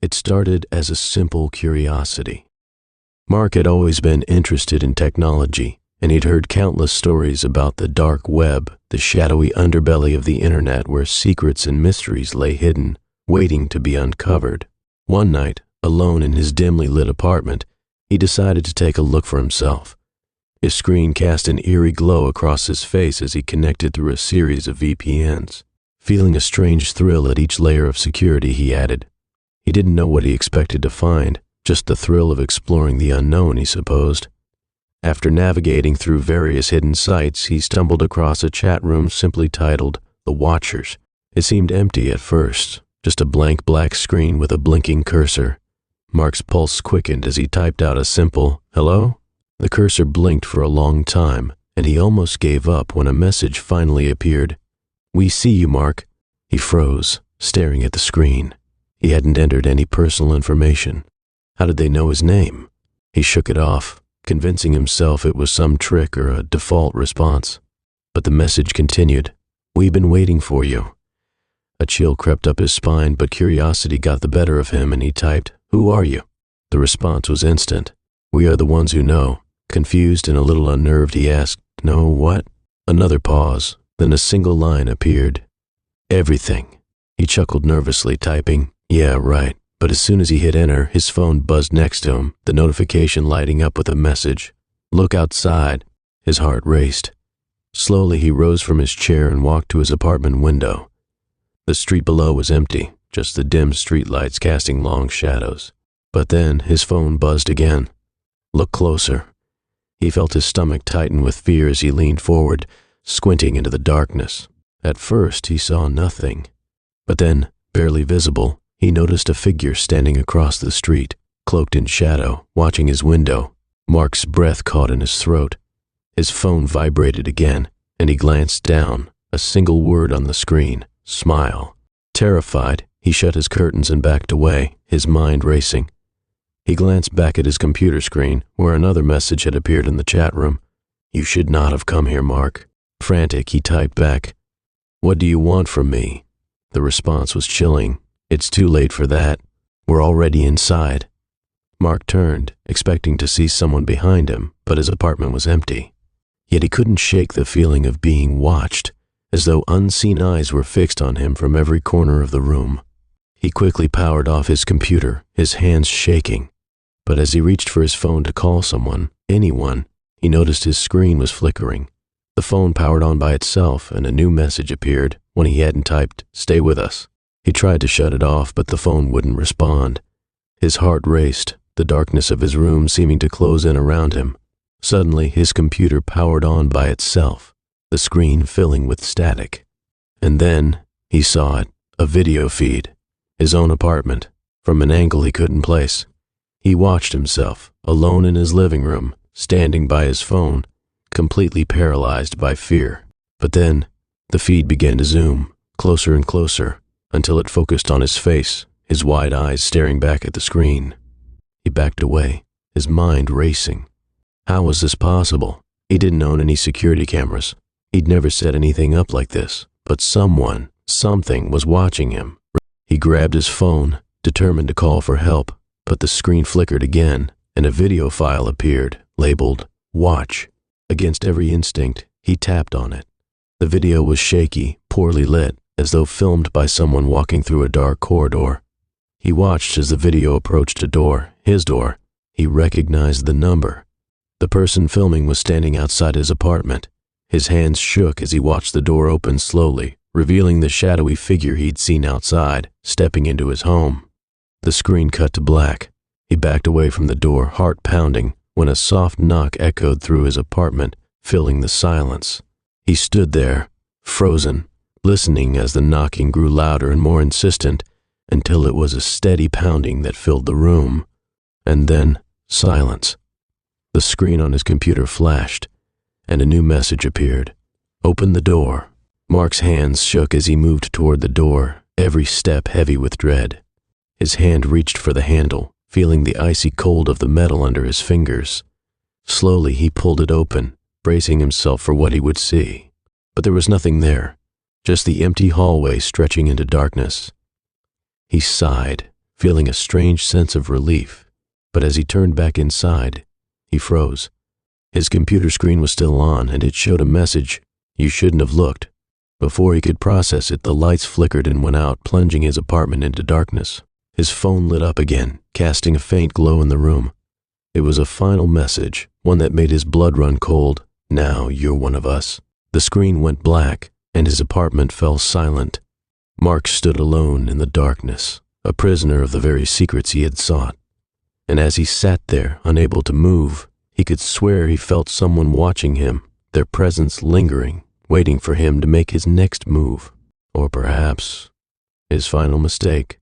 It started as a simple curiosity. Mark had always been interested in technology, and he'd heard countless stories about the dark web, the shadowy underbelly of the internet where secrets and mysteries lay hidden, waiting to be uncovered. One night, alone in his dimly lit apartment, he decided to take a look for himself. His screen cast an eerie glow across his face as he connected through a series of VPNs. Feeling a strange thrill at each layer of security, he added. He didn't know what he expected to find, just the thrill of exploring the unknown, he supposed. After navigating through various hidden sites, he stumbled across a chat room simply titled The Watchers. It seemed empty at first, just a blank black screen with a blinking cursor. Mark's pulse quickened as he typed out a simple, "Hello?" The cursor blinked for a long time, and he almost gave up when a message finally appeared. "We see you, Mark." He froze, staring at the screen. He hadn't entered any personal information. How did they know his name? He shook it off, convincing himself it was some trick or a default response. But the message continued. "We've been waiting for you." A chill crept up his spine, but curiosity got the better of him, and he typed, "Who are you?" The response was instant. "We are the ones who know." Confused and a little unnerved, he asked, "No, what?" Another pause, then a single line appeared. "Everything." He chuckled nervously, typing, "Yeah, right." But as soon as he hit enter, his phone buzzed next to him, the notification lighting up with a message. "Look outside." His heart raced. Slowly he rose from his chair and walked to his apartment window. The street below was empty, just the dim streetlights casting long shadows. But then his phone buzzed again. "Look closer." He felt his stomach tighten with fear as he leaned forward, squinting into the darkness. At first he saw nothing, but then, barely visible, he noticed a figure standing across the street, cloaked in shadow, watching his window. Mark's breath caught in his throat. His phone vibrated again, and he glanced down, a single word on the screen, "Smile." Terrified, he shut his curtains and backed away, his mind racing. He glanced back at his computer screen, where another message had appeared in the chat room. "You should not have come here, Mark." Frantic, he typed back, "What do you want from me?" The response was chilling. "It's too late for that. We're already inside." Mark turned, expecting to see someone behind him, but his apartment was empty. Yet he couldn't shake the feeling of being watched, as though unseen eyes were fixed on him from every corner of the room. He quickly powered off his computer, his hands shaking. But as he reached for his phone to call someone, anyone, he noticed his screen was flickering. The phone powered on by itself, and a new message appeared, one he hadn't typed, "Stay with us." He tried to shut it off, but the phone wouldn't respond. His heart raced, the darkness of his room seeming to close in around him. Suddenly, his computer powered on by itself, the screen filling with static. And then, he saw it, a video feed, his own apartment, from an angle he couldn't place. He watched himself, alone in his living room, standing by his phone, completely paralyzed by fear. But then, the feed began to zoom, closer and closer, until it focused on his face, his wide eyes staring back at the screen. He backed away, his mind racing. How was this possible? He didn't own any security cameras. He'd never set anything up like this, but something was watching him. He grabbed his phone, determined to call for help, but the screen flickered again, and a video file appeared, labeled "Watch." Against every instinct, he tapped on it. The video was shaky, poorly lit, as though filmed by someone walking through a dark corridor. He watched as the video approached a door, his door. He recognized the number. The person filming was standing outside his apartment. His hands shook as he watched the door open slowly, revealing the shadowy figure he'd seen outside, stepping into his home. The screen cut to black. He backed away from the door, heart pounding, when a soft knock echoed through his apartment, filling the silence. He stood there, frozen, listening as the knocking grew louder and more insistent, until it was a steady pounding that filled the room. And then, silence. The screen on his computer flashed, and a new message appeared. "Open the door." Mark's hands shook as he moved toward the door, every step heavy with dread. His hand reached for the handle, feeling the icy cold of the metal under his fingers. Slowly he pulled it open, bracing himself for what he would see. But there was nothing there, just the empty hallway stretching into darkness. He sighed, feeling a strange sense of relief. But as he turned back inside, he froze. His computer screen was still on, and it showed a message, "You shouldn't have looked." Before he could process it, the lights flickered and went out, plunging his apartment into darkness. His phone lit up again, casting a faint glow in the room. It was a final message, one that made his blood run cold. "Now you're one of us." The screen went black, and his apartment fell silent. Mark stood alone in the darkness, a prisoner of the very secrets he had sought. And as he sat there, unable to move, he could swear he felt someone watching him, their presence lingering, waiting for him to make his next move, or perhaps his final mistake.